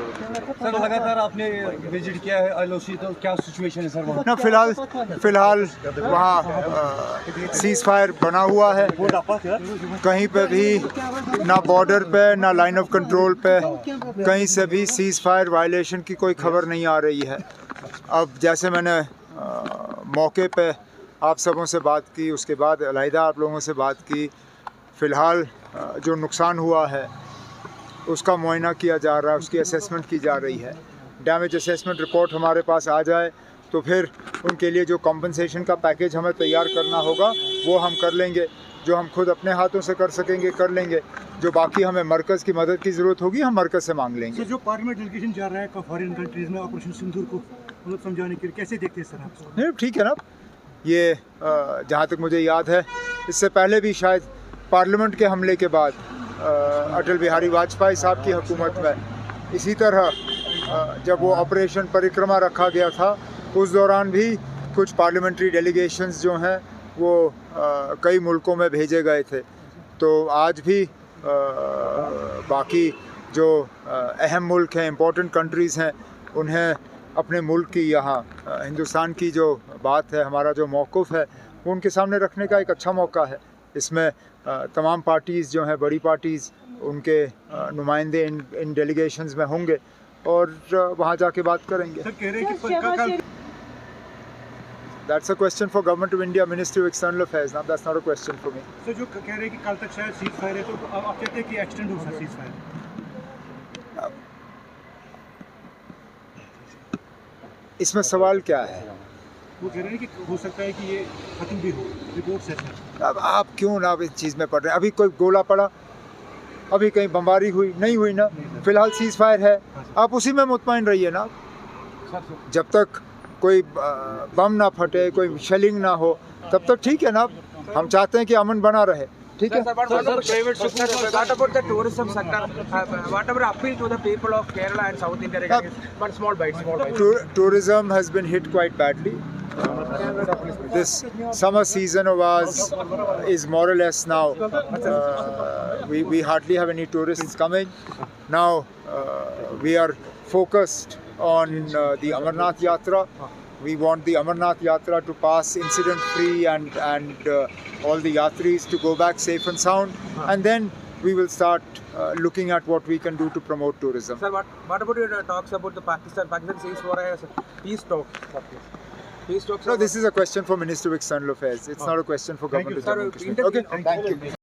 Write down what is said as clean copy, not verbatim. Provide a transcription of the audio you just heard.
Sir लगातार आपने visit किया है LOC, तो क्या सिचुएशन है सर वहाँ? ना फिलहाल वहाँ सीज़ फायर बना हुआ है। कहीं पे भी ना बॉर्डर पे ना लाइन ऑफ कंट्रोल पे कहीं से भी सीज़ फायर वायलेशन की कोई खबर नहीं आ रही है। अब जैसे मैंने मौके पे आप सबों से बात की, उसके बाद अलहदा आप लोगों से बात की, फ़िलहाल जो नुकसान हुआ है उसका मुआयना किया जा रहा है, उसकी असेसमेंट की जा रही है। डैमेज असेसमेंट रिपोर्ट हमारे पास आ जाए तो फिर उनके लिए जो कॉम्पनसेशन का पैकेज हमें तैयार करना होगा वो हम कर लेंगे। जो हम खुद अपने हाथों से कर सकेंगे कर लेंगे, जो बाकी हमें मरकज़ की मदद की ज़रूरत होगी हम मरकज़ से मांग लेंगे। जो पार्लियामेंट डेलीगेशन जा रहा है फॉरेन कंट्रीज़ में ऑपरेशन सिंदूर को मतलब समझाने के लिए, कैसे देखते हैं सर आप? नहीं ठीक है ना, ये जहाँ तक मुझे याद है इससे पहले भी शायद पार्लियामेंट के हमले के बाद अटल बिहारी वाजपेयी साहब की हुकूमत में इसी तरह जब वो ऑपरेशन परिक्रमा रखा गया था उस दौरान भी कुछ पार्लियामेंट्री डेलीगेशंस जो हैं वो कई मुल्कों में भेजे गए थे। तो आज भी बाकी जो अहम मुल्क हैं, इम्पोर्टेंट कंट्रीज़ हैं, उन्हें अपने मुल्क की यहाँ हिंदुस्तान की जो बात है, हमारा जो मौक़िफ़ है वो उनके सामने रखने का एक अच्छा मौका है। इसमें तमाम पार्टीज़ जो हैं, बड़ी पार्टीज़, उनके नुमाइंदे इन डेलीगेशंस में होंगे और वहाँ जाके बात करेंगे। सर कह रहे हैं कि That's a question for Government of India, Ministry of External Affairs. Now that's not a question for me. Sir जो कह रहे हैं कि कल तक शायद सीज फायर है, तो आप कहते हैं कि एक्सटेंड हो सकता है सीज फायर? इसमें सवाल क्या है? वो कह रहे हैं कि हो सकता है कि ये खत्म भी हो, रिपोर्ट से। अब आप क्यों ना इस चीज़ में पड़ रहे हैं? अभी कोई गोला पड़ा, अभी कहीं बमबारी हुई नहीं हुई ना, फ़िलहाल सीज़ फायर है, आप उसी में मुतमईन रहिए ना। जब तक कोई बम ना फटे, कोई शेलिंग ना हो, तब तक ठीक है ना। हम चाहते हैं कि अमन बना रहे, ठीक है। What about the tourism sector? What about appeal to the people of Kerala and South India regarding one small bite? Tourism has been hit quite badly. This summer season of ours is more or less now. We hardly have any tourists coming. Now we are focused on the Amarnath Yatra. We want the Amarnath Yatra to pass incident-free and all the yatris to go back safe and sound. And then we will start looking at what we can do to promote tourism. Sir, what about your talks about the Pakistan says for a peace talks? Peace talks. No, this is a question for Ministry of External Affairs. It's not a question for Government of Jammu and Kashmir. Okay, thank you.